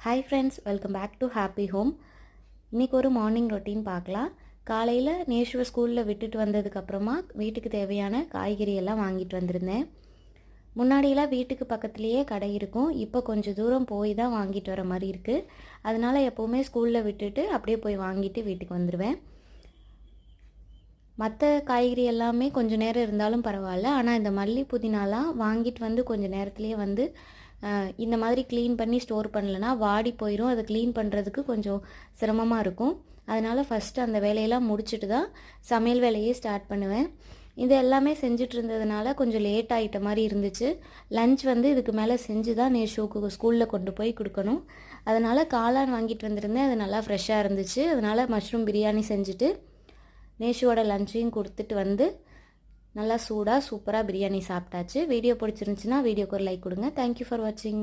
Hi friends, welcome back to happy home. இன்றைக்கி ஒரு morning routine பார்க்கலாம். காலையில் நேஷுவை ஸ்கூலில் விட்டுட்டு வந்ததுக்கப்புறமா வீட்டுக்கு தேவையான காய்கறி எல்லாம் வாங்கிட்டு வந்திருந்தேன். முன்னாடியெல்லாம் வீட்டுக்கு பக்கத்துலேயே கடை இருக்கும். இப்போ கொஞ்சம் தூரம் போய் தான் வாங்கிட்டு வர மாதிரி இருக்குது. அதனால் எப்போவுமே ஸ்கூலில் விட்டுட்டு அப்படியே போய் வாங்கிட்டு வீட்டுக்கு வந்துடுவேன். மற்ற காய்கறி எல்லாமே கொஞ்சம் நேரம் இருந்தாலும் பரவாயில்ல, ஆனால் இந்த மல்லி புதினாலாம் வாங்கிட்டு வந்து கொஞ்சம் நேரத்துலேயே வந்து இந்த மாதிரி க்ளீன் பண்ணி ஸ்டோர் பண்ணலைன்னா வாடி போயிடும். அதை க்ளீன் பண்ணுறதுக்கு கொஞ்சம் சிரமமாக இருக்கும். அதனால் ஃபஸ்ட்டு அந்த வேலையெல்லாம் முடிச்சுட்டு தான் சமையல் வேலையே ஸ்டார்ட் பண்ணுவேன். இது எல்லாமே செஞ்சுட்டு இருந்ததுனால கொஞ்சம் லேட் ஆகிட்ட மாதிரி இருந்துச்சு. லஞ்ச் வந்து இதுக்கு மேலே செஞ்சு தான் நேஷுவுக்கு ஸ்கூலில் கொண்டு போய் கொடுக்கணும். அதனால் காளான் வாங்கிட்டு வந்திருந்தேன். அது நல்லா ஃப்ரெஷ்ஷாக இருந்துச்சு. அதனால் மஷ்ரூம் பிரியாணி செஞ்சுட்டு நேஷுவோட லஞ்சையும் கொடுத்துட்டு வந்து நல்லா சூடாக சூப்பராக பிரியாணி சாப்பிட்டாச்சு. வீடியோ பிடிச்சிருந்துச்சுன்னா வீடியோக்கு ஒரு லைக் கொடுங்க. தேங்க்யூ ஃபார் வாட்சிங்.